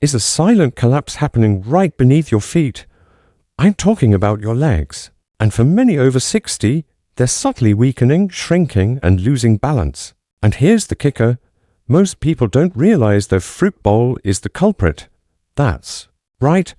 is a silent collapse happening right beneath your feet. I'm talking about your legs. And for many over 60, they're subtly weakening, shrinking, and losing balance. And here's the kicker. Most people don't realize their fruit bowl is the culprit. That's right.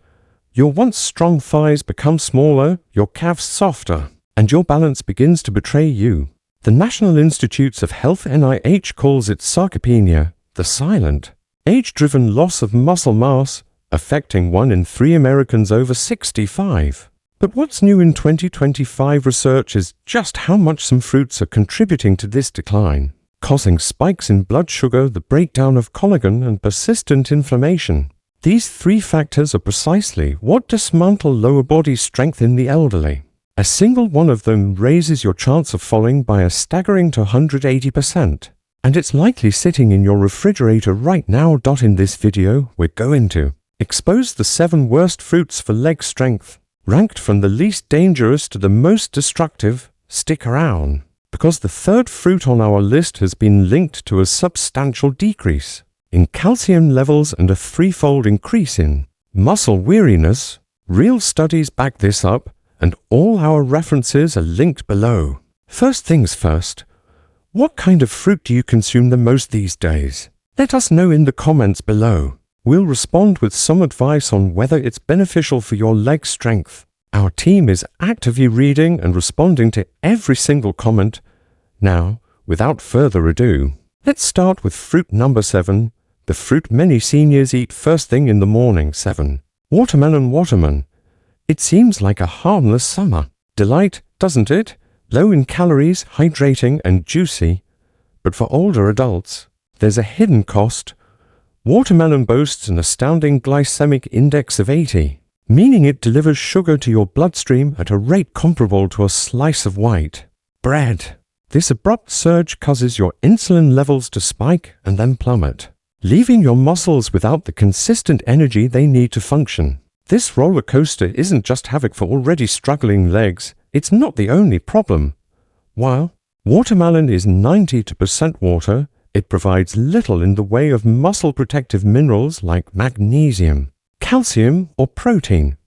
Your once strong thighs become smaller, your calves softer, and your balance begins to betray you. The National Institutes of Health (NIH) calls it sarcopenia, the silent, age-driven loss of muscle mass, affecting 1 in 3 Americans over 65. But what's new in 2025 research is just how much some fruits are contributing to this decline, causing spikes in blood sugar, the breakdown of collagen, and persistent inflammation. These 3 factors are precisely what dismantle lower body strength in the elderly. A single one of them raises your chance of falling by a staggering 180%. And it's likely sitting in your refrigerator right now. In this video, we're going to expose the 7 worst fruits for leg strength, ranked from the least dangerous to the most destructive. Stick around, because the 3rd fruit on our list has been linked to a substantial decrease in calcium levels and a 3-fold increase in muscle weariness. Real studies back this up, and all our references are linked below. First things first, what kind of fruit do you consume the most these days? Let us know in the comments below. We'll respond with some advice on whether it's beneficial for your leg strength. Our team is actively reading and responding to every single comment. Now, without further ado, let's start with fruit number 7, the fruit many seniors eat first thing in the morning. 7. Watermelon. It seems like a harmless summer delight, doesn't it? Low in calories, hydrating, and juicy. But for older adults, there's a hidden cost. Watermelon boasts an astounding glycemic index of 80, meaning it delivers sugar to your bloodstream at a rate comparable to a slice of white bread. This abrupt surge causes your insulin levels to spike and then plummet, leaving your muscles without the consistent energy they need to function. This roller coaster isn't just havoc for already struggling legs. It's not the only problem. While watermelon is 92% water, it provides little in the way of muscle protective minerals like magnesium, calcium, or protein.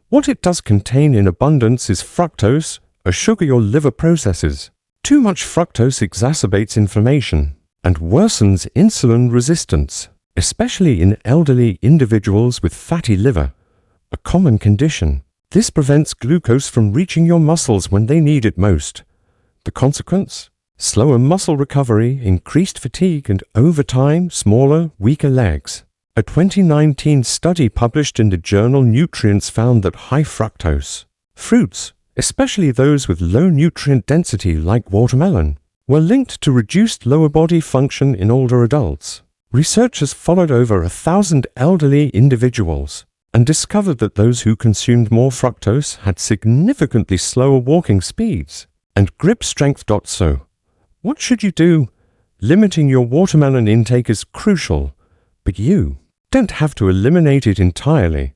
What it does contain in abundance is fructose, a sugar your liver processes. Too much fructose exacerbates inflammation and worsens insulin resistance, especially in elderly individuals with fatty liver, a common condition. This prevents glucose from reaching your muscles when they need it most. The consequence? Slower muscle recovery, increased fatigue, and over time, smaller, weaker legs. A 2019 study published in the journal Nutrients found that high fructose fruits, especially those with low nutrient density like watermelon, were linked to reduced lower body function in older adults. Researchers followed over 1,000 elderly individuals and discovered that those who consumed more fructose had significantly slower walking speeds and grip strength. So, what should you do? Limiting your watermelon intake is crucial, but you don't have to eliminate it entirely.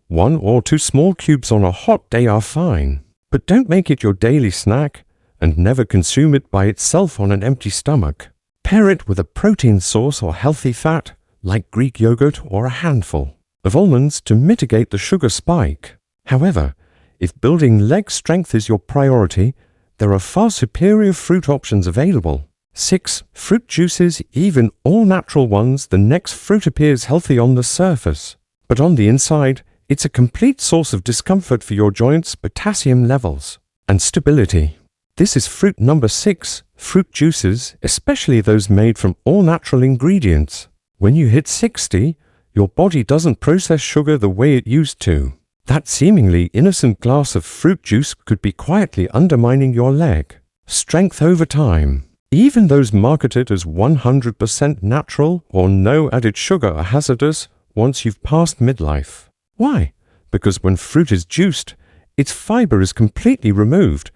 1 or 2 small cubes on a hot day are fine, but don't make it your daily snack and never consume it by itself on an empty stomach. Pair it with a protein source or healthy fat like Greek yogurt or a handful of almonds to mitigate the sugar spike. However, if building leg strength is your priority, there are far superior fruit options available. 6. Fruit juices, even all natural ones. The next fruit appears healthy on the surface, but on the inside, it's a complete source of discomfort for your joints, potassium levels, and stability. This is fruit number 6, fruit juices, especially those made from all natural ingredients. When you hit 60, your body doesn't process sugar the way it used to. That seemingly innocent glass of fruit juice could be quietly undermining your leg strength over time. Even those marketed as 100% natural or no added sugar are hazardous once you've passed midlife. Why? Because when fruit is juiced, its fiber is completely removed.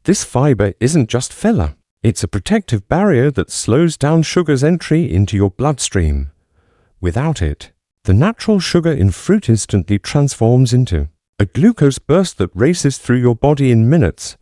This fiber isn't just filler. It's a protective barrier that slows down sugar's entry into your bloodstream. Without it, the natural sugar in fruit instantly transforms into a glucose burst that races through your body in minutes.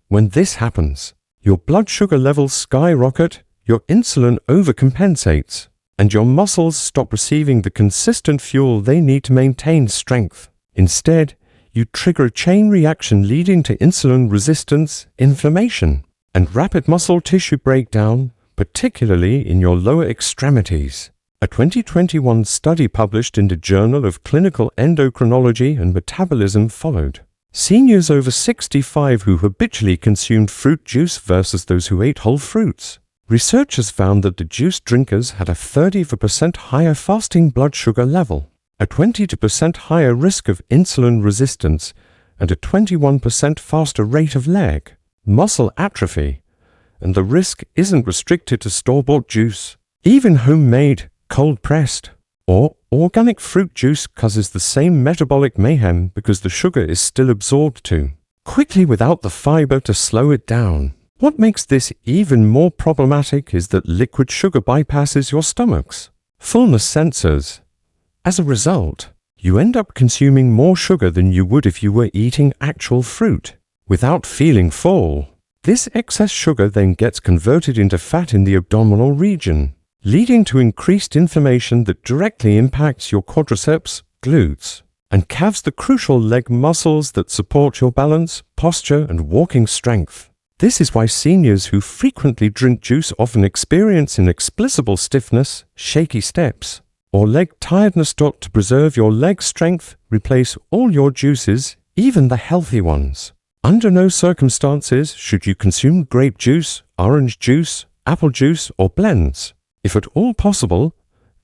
When this happens, your blood sugar levels skyrocket, your insulin overcompensates, and your muscles stop receiving the consistent fuel they need to maintain strength. Instead, you trigger a chain reaction leading to insulin resistance, inflammation, and rapid muscle tissue breakdown, particularly in your lower extremities. A 2021 study published in the Journal of Clinical Endocrinology and Metabolism followed seniors over 65 who habitually consumed fruit juice versus those who ate whole fruits. Researchers found that the juice drinkers had a 30% higher fasting blood sugar level, a 22% higher risk of insulin resistance, and a 21% faster rate of leg muscle atrophy. And the risk isn't restricted to store-bought juice. Even homemade, cold-pressed, or organic fruit juice causes the same metabolic mayhem because the sugar is still absorbed too quickly without the fiber to slow it down. What makes this even more problematic is that liquid sugar bypasses your stomach's fullness sensors. As a result, you end up consuming more sugar than you would if you were eating actual fruit without feeling full. This excess sugar then gets converted into fat in the abdominal region, leading to increased inflammation that directly impacts your quadriceps, glutes, and calves, the crucial leg muscles that support your balance, posture, and walking strength. This is why seniors who frequently drink juice often experience inexplicable stiffness, shaky steps, or leg tiredness. To preserve your leg strength, replace all your juices, even the healthy ones. Under no circumstances should you consume grape juice, orange juice, apple juice, or blends. If at all possible,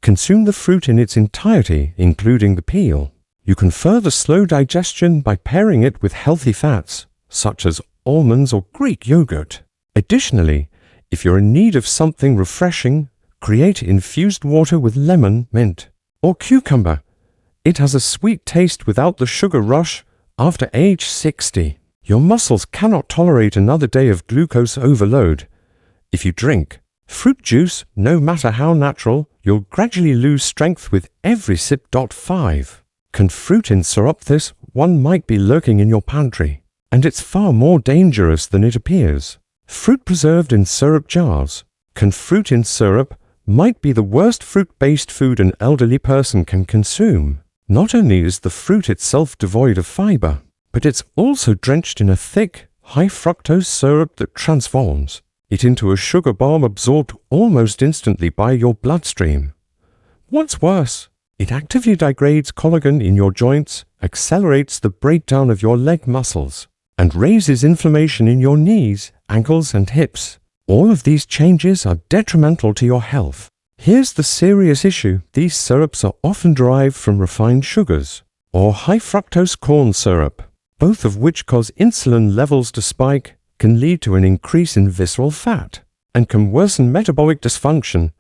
consume the fruit in its entirety, including the peel. You can further slow digestion by pairing it with healthy fats, such as almonds or Greek yogurt. Additionally, if you're in need of something refreshing, create infused water with lemon, mint, or cucumber. It has a sweet taste without the sugar rush. After age 60, your muscles cannot tolerate another day of glucose overload. If you drink fruit juice, no matter how natural, you'll gradually lose strength with every sip. 5. Can fruit in syrup? This one might be lurking in your pantry, and it's far more dangerous than it appears. Fruit preserved in syrup jars. Can fruit in syrup might be the worst fruit-based food an elderly person can consume. Not only is the fruit itself devoid of fiber, but it's also drenched in a thick, high-fructose syrup that transforms it into a sugar bomb absorbed almost instantly by your bloodstream. What's worse, it actively degrades collagen in your joints, accelerates the breakdown of your leg muscles, and raises inflammation in your knees, ankles, and hips. All of these changes are detrimental to your health. Here's the serious issue. These syrups are often derived from refined sugars, or high-fructose corn syrup, both of which cause insulin levels to spike, can lead to an increase in visceral fat, and can worsen metabolic dysfunction.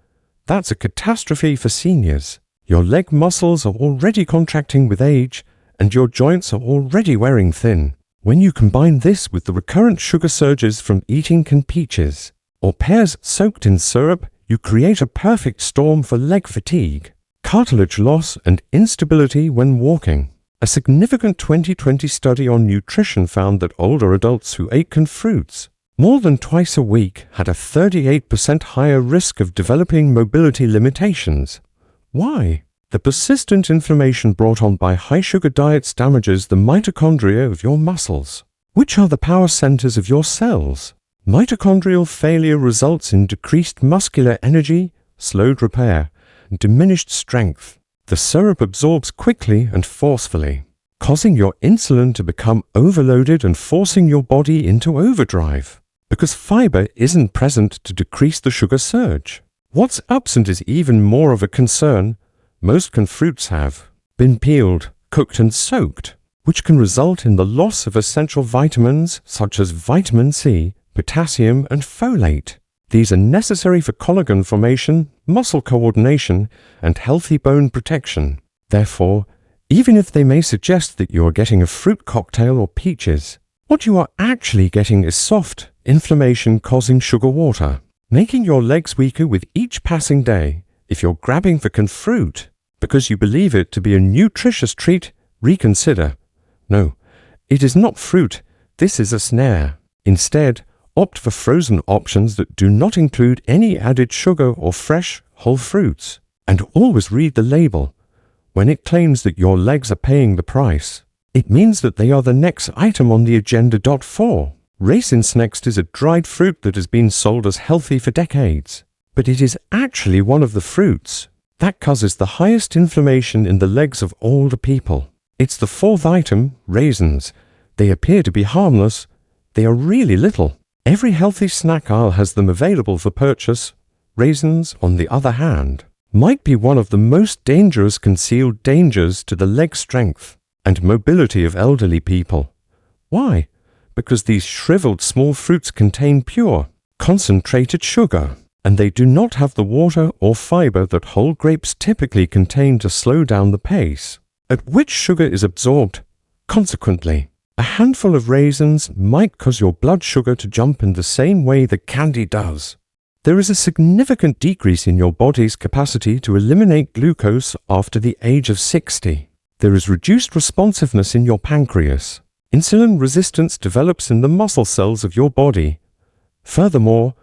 That's a catastrophe for seniors. Your leg muscles are already contracting with age, and your joints are already wearing thin. When you combine this with the recurrent sugar surges from eating canned peaches or pears soaked in syrup, you create a perfect storm for leg fatigue, cartilage loss, and instability when walking. A significant 2020 study on nutrition found that older adults who ate canned fruits more than twice a week had a 38% higher risk of developing mobility limitations. Why? The persistent inflammation brought on by high-sugar diets damages the mitochondria of your muscles, which are the power centers of your cells. Mitochondrial failure results in decreased muscular energy, slowed repair, and diminished strength. The syrup absorbs quickly and forcefully, causing your insulin to become overloaded and forcing your body into overdrive, because fiber isn't present to decrease the sugar surge. What's absent is even more of a concern. Most canned fruits have been peeled, cooked, and soaked, which can result in the loss of essential vitamins such as vitamin C, potassium, and folate. These are necessary for collagen formation, muscle coordination, and healthy bone protection. Therefore, even if they may suggest that you are getting a fruit cocktail or peaches, what you are actually getting is soft, inflammation-causing sugar water, making your legs weaker with each passing day. If you're grabbing for canned fruit because you believe it to be a nutritious treat, reconsider. No, it is not fruit. This is a snare. Instead, opt for frozen options that do not include any added sugar or fresh, whole fruits. And always read the label. When it claims that your legs are paying the price, it means that they are the next item on the agenda. 4. Raisins. Next is a dried fruit that has been sold as healthy for decades, but it is actually one of the fruits that causes the highest inflammation in the legs of older people. It's the fourth item, raisins. They appear to be harmless. They are really little. Every healthy snack aisle has them available for purchase. Raisins, on the other hand, might be one of the most dangerous concealed dangers to the leg strength and mobility of elderly people. Why? Because these shriveled small fruits contain pure, concentrated sugar, and they do not have the water or fiber that whole grapes typically contain to slow down the pace at which sugar is absorbed. Consequently, a handful of raisins might cause your blood sugar to jump in the same way that candy does. There is a significant decrease in your body's capacity to eliminate glucose after the age of 60. There is reduced responsiveness in your pancreas. Insulin resistance develops in the muscle cells of your body. Furthermore,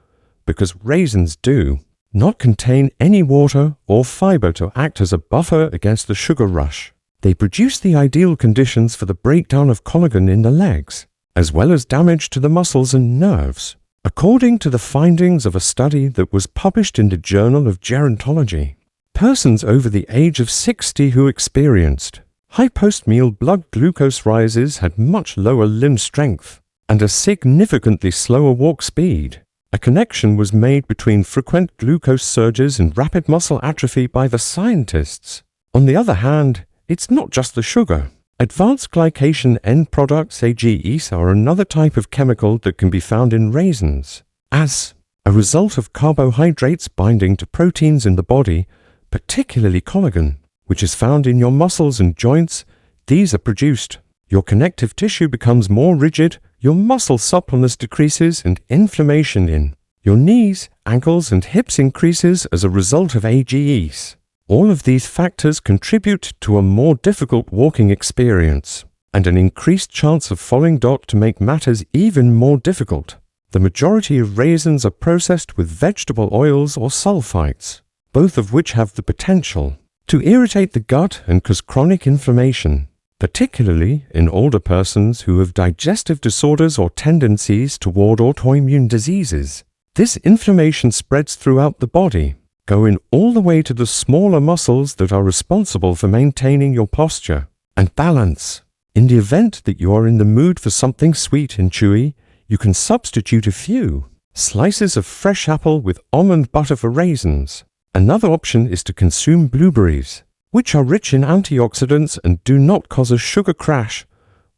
because raisins do not contain any water or fiber to act as a buffer against the sugar rush, they produce the ideal conditions for the breakdown of collagen in the legs, as well as damage to the muscles and nerves. According to the findings of a study that was published in the Journal of Gerontology, persons over the age of 60 who experienced high post-meal blood glucose rises had much lower limb strength and a significantly slower walk speed. A connection was made between frequent glucose surges and rapid muscle atrophy by the scientists. On the other hand, it's not just the sugar. Advanced glycation end products, AGEs, are another type of chemical that can be found in raisins. As a result of carbohydrates binding to proteins in the body, particularly collagen, which is found in your muscles and joints, these are produced. Your connective tissue becomes more rigid, your muscle suppleness decreases, and inflammation in your knees, ankles, and hips increases as a result of AGEs. All of these factors contribute to a more difficult walking experience and an increased chance of falling. To make matters even more difficult, the majority of raisins are processed with vegetable oils or sulfites, both of which have the potential to irritate the gut and cause chronic inflammation, particularly in older persons who have digestive disorders or tendencies toward autoimmune diseases. This inflammation spreads throughout the body, going all the way to the smaller muscles that are responsible for maintaining your posture and balance. In the event that you are in the mood for something sweet and chewy, you can substitute a few slices of fresh apple with almond butter for raisins. Another option is to consume blueberries, which are rich in antioxidants and do not cause a sugar crash.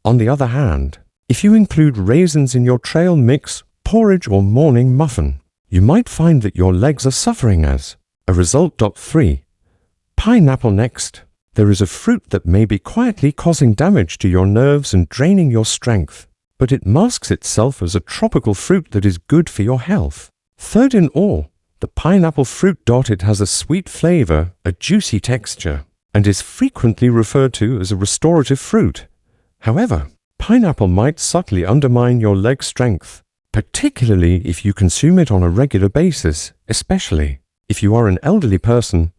On the other hand, if you include raisins in your trail mix, porridge, or morning muffin, you might find that your legs are suffering as a result. 3. Pineapple. Next, there is a fruit that may be quietly causing damage to your nerves and draining your strength, but it masks itself as a tropical fruit that is good for your health. Third in all, the pineapple fruit. It has a sweet flavor, a juicy texture, and is frequently referred to as a restorative fruit. However, pineapple might subtly undermine your leg strength, particularly if you consume it on a regular basis, especially if you are an elderly person.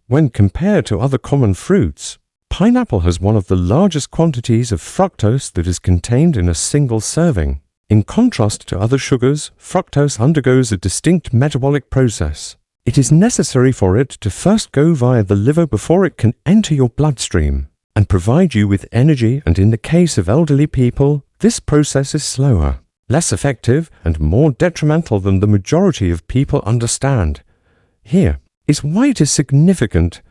When compared to other common fruits, pineapple has one of the largest quantities of fructose that is contained in a single serving. In contrast to other sugars, fructose undergoes a distinct metabolic process. It is necessary for it to first go via the liver before it can enter your bloodstream and provide you with energy, and in the case of elderly people, this process is slower, less effective, and more detrimental than the majority of people understand. Here is why it is significant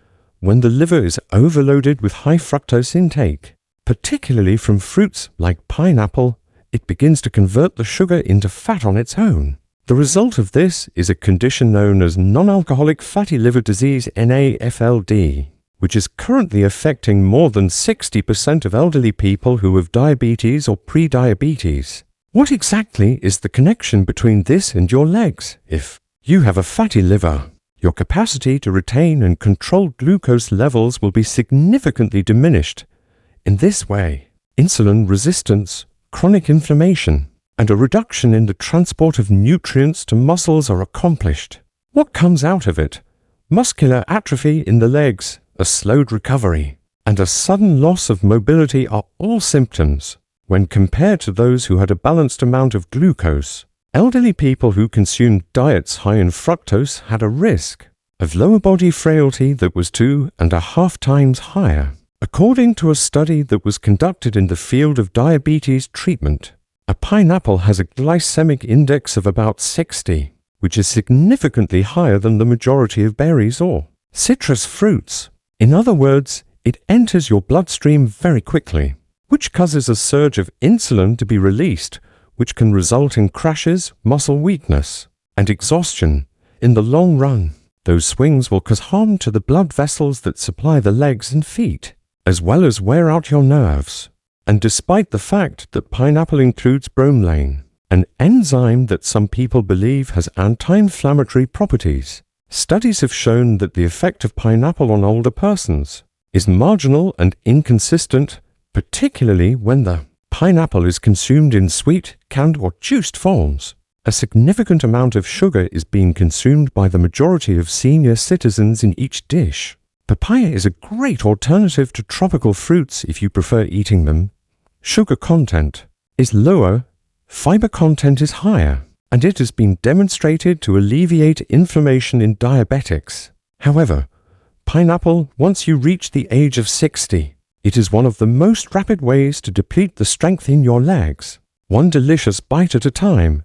when the liver is overloaded with high fructose intake, particularly from fruits like pineapple. It begins to convert the sugar into fat on its own. The result of this is a condition known as non-alcoholic fatty liver disease, NAFLD, which is currently affecting more than 60% of elderly people who have diabetes or pre-diabetes. What exactly is the connection between this and your legs? If you have a fatty liver, your capacity to retain and control glucose levels will be significantly diminished. In this way, insulin resistance, chronic inflammation, and a reduction in the transport of nutrients to muscles are accomplished. What comes out of it? Muscular atrophy in the legs, a slowed recovery, and a sudden loss of mobility are all symptoms when compared to those who had a balanced amount of glucose. Elderly people who consumed diets high in fructose had a risk of lower body frailty that was 2.5 times higher. According to a study that was conducted in the field of diabetes treatment, a pineapple has a glycemic index of about 60, which is significantly higher than the majority of berries or citrus fruits. In other words, it enters your bloodstream very quickly, which causes a surge of insulin to be released, which can result in crashes, muscle weakness, and exhaustion. In the long run, those swings will cause harm to the blood vessels that supply the legs and feet, as well as wear out your nerves. And despite the fact that pineapple includes bromelain, an enzyme that some people believe has anti-inflammatory properties, studies have shown that the effect of pineapple on older persons is marginal and inconsistent, particularly when the pineapple is consumed in sweet, canned, or juiced forms. A significant amount of sugar is being consumed by the majority of senior citizens in each dish. Papaya is a great alternative to tropical fruits if you prefer eating them. Sugar content is lower, fiber content is higher, and it has been demonstrated to alleviate inflammation in diabetics. However, pineapple, once you reach the age of 60, it is one of the most rapid ways to deplete the strength in your legs, one delicious bite at a time.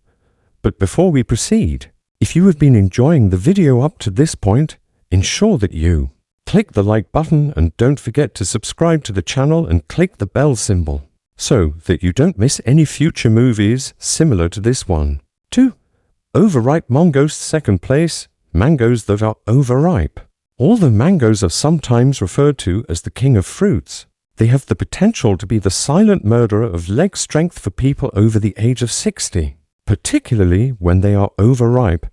But before we proceed, if you have been enjoying the video up to this point, ensure that you click the like button and don't forget to subscribe to the channel and click the bell symbol so that you don't miss any future movies similar to this one. 2. Overripe mangoes. Second place, mangoes that are overripe. Although mangoes are sometimes referred to as the king of fruits, they have the potential to be the silent murderer of leg strength for people over the age of 60, particularly when they are overripe.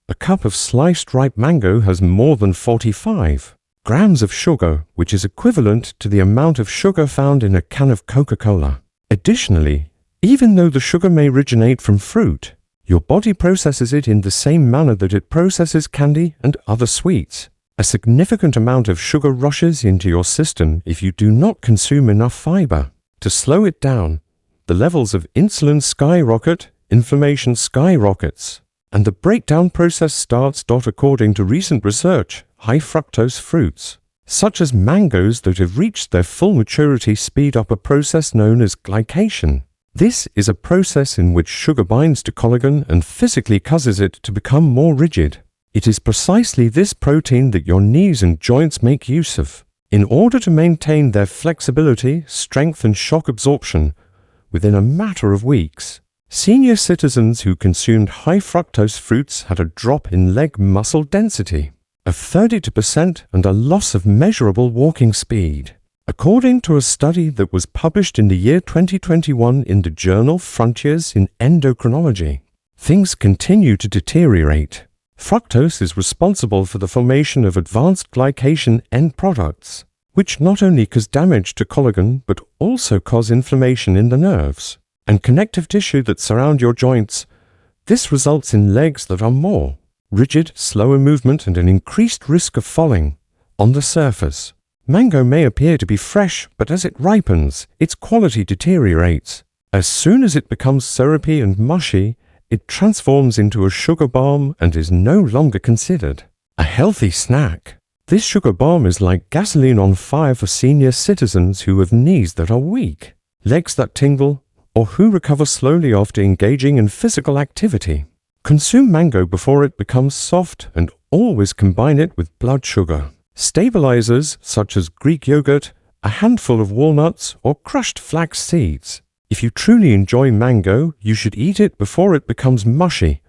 A cup of sliced ripe mango has more than 45 grams of sugar, which is equivalent to the amount of sugar found in a can of Coca-Cola. Additionally, even though the sugar may originate from fruit, your body processes it in the same manner that it processes candy and other sweets. A significant amount of sugar rushes into your system if you do not consume enough fiber. To slow it down, the levels of insulin skyrocket, inflammation skyrockets, and the breakdown process starts. According to recent research, high fructose fruits, such as mangoes that have reached their full maturity, speed up a process known as glycation. This is a process in which sugar binds to collagen and physically causes it to become more rigid. It is precisely this protein that your knees and joints make use of in order to maintain their flexibility, strength, and shock absorption within a matter of weeks. Senior citizens who consumed high fructose fruits had a drop in leg muscle density of 32% and a loss of measurable walking speed. According to a study that was published in the year 2021 in the journal Frontiers in Endocrinology, things continue to deteriorate. Fructose is responsible for the formation of advanced glycation end products, which not only cause damage to collagen but also cause inflammation in the nerves and connective tissue that surround your joints. This results in legs that are more rigid, slower movement, and an increased risk of falling. On the surface, mango may appear to be fresh, but as it ripens, its quality deteriorates. As soon as it becomes syrupy and mushy, it transforms into a sugar bomb and is no longer considered a healthy snack. This sugar bomb is like gasoline on fire for senior citizens who have knees that are weak, legs that tingle, or who recover slowly after engaging in physical activity. Consume mango before it becomes soft and always combine it with blood sugar stabilizers such as Greek yogurt, a handful of walnuts, or crushed flax seeds. If you truly enjoy mango, you should eat it before it becomes mushy.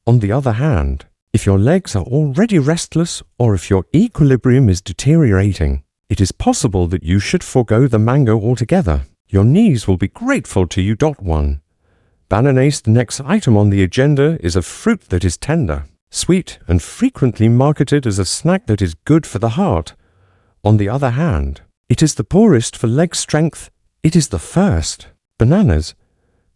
On the other hand, if your legs are already restless or if your equilibrium is deteriorating, it is possible that you should forego the mango altogether. Your knees will be grateful to you. 1. Bananas. The next item on the agenda is a fruit that is tender, sweet, and frequently marketed as a snack that is good for the heart. On the other hand, it is the poorest for leg strength. It is the first. Bananas.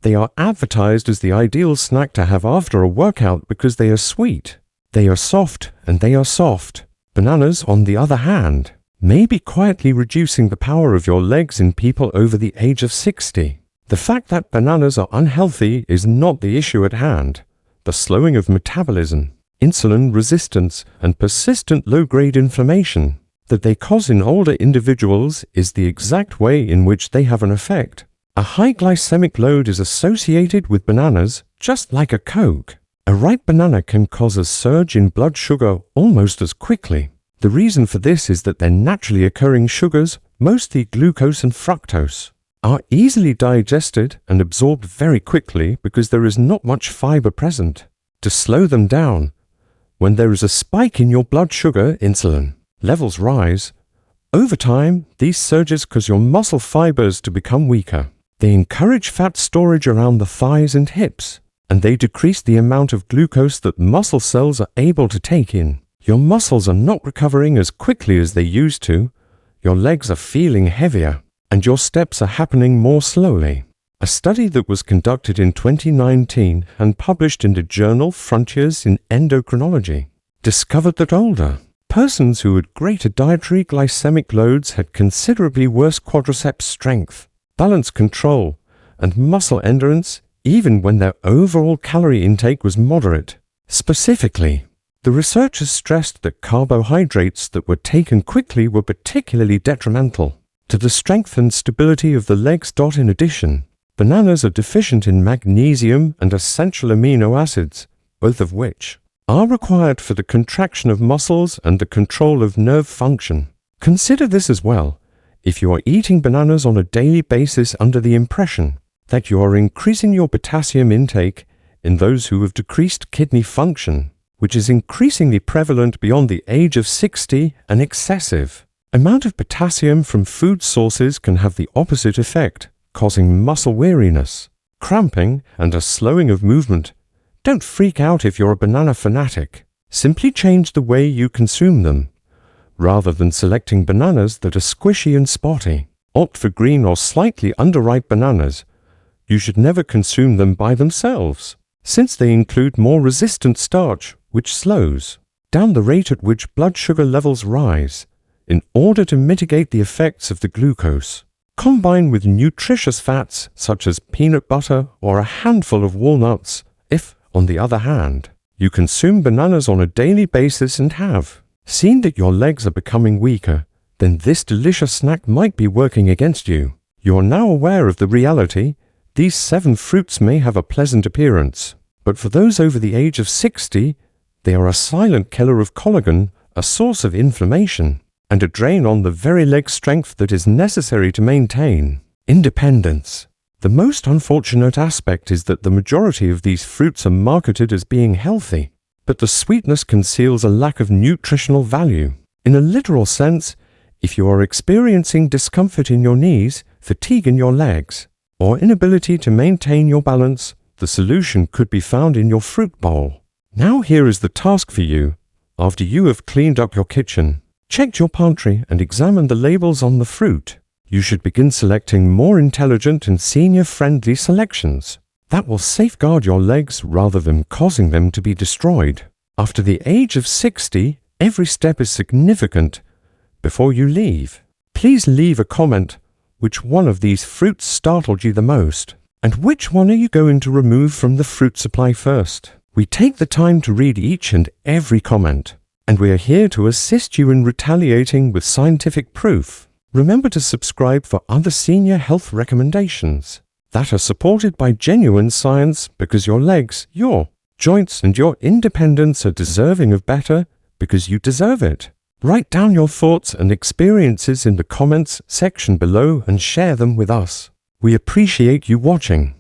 They are advertised as the ideal snack to have after a workout because they are sweet. They are soft and they are soft. Bananas, on the other hand, may be quietly reducing the power of your legs in people over the age of 60. The fact that bananas are unhealthy is not the issue at hand. The slowing of metabolism, insulin resistance, and persistent low-grade inflammation that they cause in older individuals is the exact way in which they have an effect. A high glycemic load is associated with bananas just like a Coke. A ripe banana can cause a surge in blood sugar almost as quickly. The reason for this is that their naturally occurring sugars, mostly glucose and fructose, are easily digested and absorbed very quickly because there is not much fiber present to slow them down. When there is a spike in your blood sugar, insulin levels rise. Over time, these surges cause your muscle fibers to become weaker. They encourage fat storage around the thighs and hips, and they decrease the amount of glucose that muscle cells are able to take in. Your muscles are not recovering as quickly as they used to, your legs are feeling heavier, and your steps are happening more slowly. A study that was conducted in 2019 and published in the journal Frontiers in Endocrinology discovered that older persons who had greater dietary glycemic loads had considerably worse quadriceps strength, balance control, and muscle endurance even when their overall calorie intake was moderate. Specifically, the researchers stressed that carbohydrates that were taken quickly were particularly detrimental to the strength and stability of the legs. In addition, bananas are deficient in magnesium and essential amino acids, both of which are required for the contraction of muscles and the control of nerve function. Consider this as well if you are eating bananas on a daily basis under the impression that you are increasing your potassium intake in those who have decreased kidney function, which is increasingly prevalent beyond the age of 60. An excessive amount of potassium from food sources can have the opposite effect, causing muscle weariness, cramping, and a slowing of movement. Don't freak out if you're a banana fanatic. Simply change the way you consume them. Rather than selecting bananas that are squishy and spotty, opt for green or slightly underripe bananas. You should never consume them by themselves, since they include more resistant starch, which slows down the rate at which blood sugar levels rise. In order to mitigate the effects of the glucose, combine with nutritious fats such as peanut butter or a handful of walnuts. If, on the other hand, you consume bananas on a daily basis and have seen that your legs are becoming weaker, then this delicious snack might be working against you. You are now aware of the reality. These 7 fruits may have a pleasant appearance, but for those over the age of 60, they are a silent killer of collagen, a source of inflammation, and a drain on the very leg strength that is necessary to maintain independence. The most unfortunate aspect is that the majority of these fruits are marketed as being healthy, but the sweetness conceals a lack of nutritional value. In a literal sense, if you are experiencing discomfort in your knees, fatigue in your legs, or inability to maintain your balance, the solution could be found in your fruit bowl. Now here is the task for you. After you have cleaned up your kitchen, checked your pantry, and examined the labels on the fruit, you should begin selecting more intelligent and senior-friendly selections that will safeguard your legs rather than causing them to be destroyed. After the age of 60, every step is significant. Before you leave, please leave a comment. Which one of these fruits startled you the most? And which one are you going to remove from the fruit supply first? We take the time to read each and every comment, and we are here to assist you in retaliating with scientific proof. Remember to subscribe for other senior health recommendations that are supported by genuine science, because your legs, your joints, and your independence are deserving of better because you deserve it. Write down your thoughts and experiences in the comments section below and share them with us. We appreciate you watching.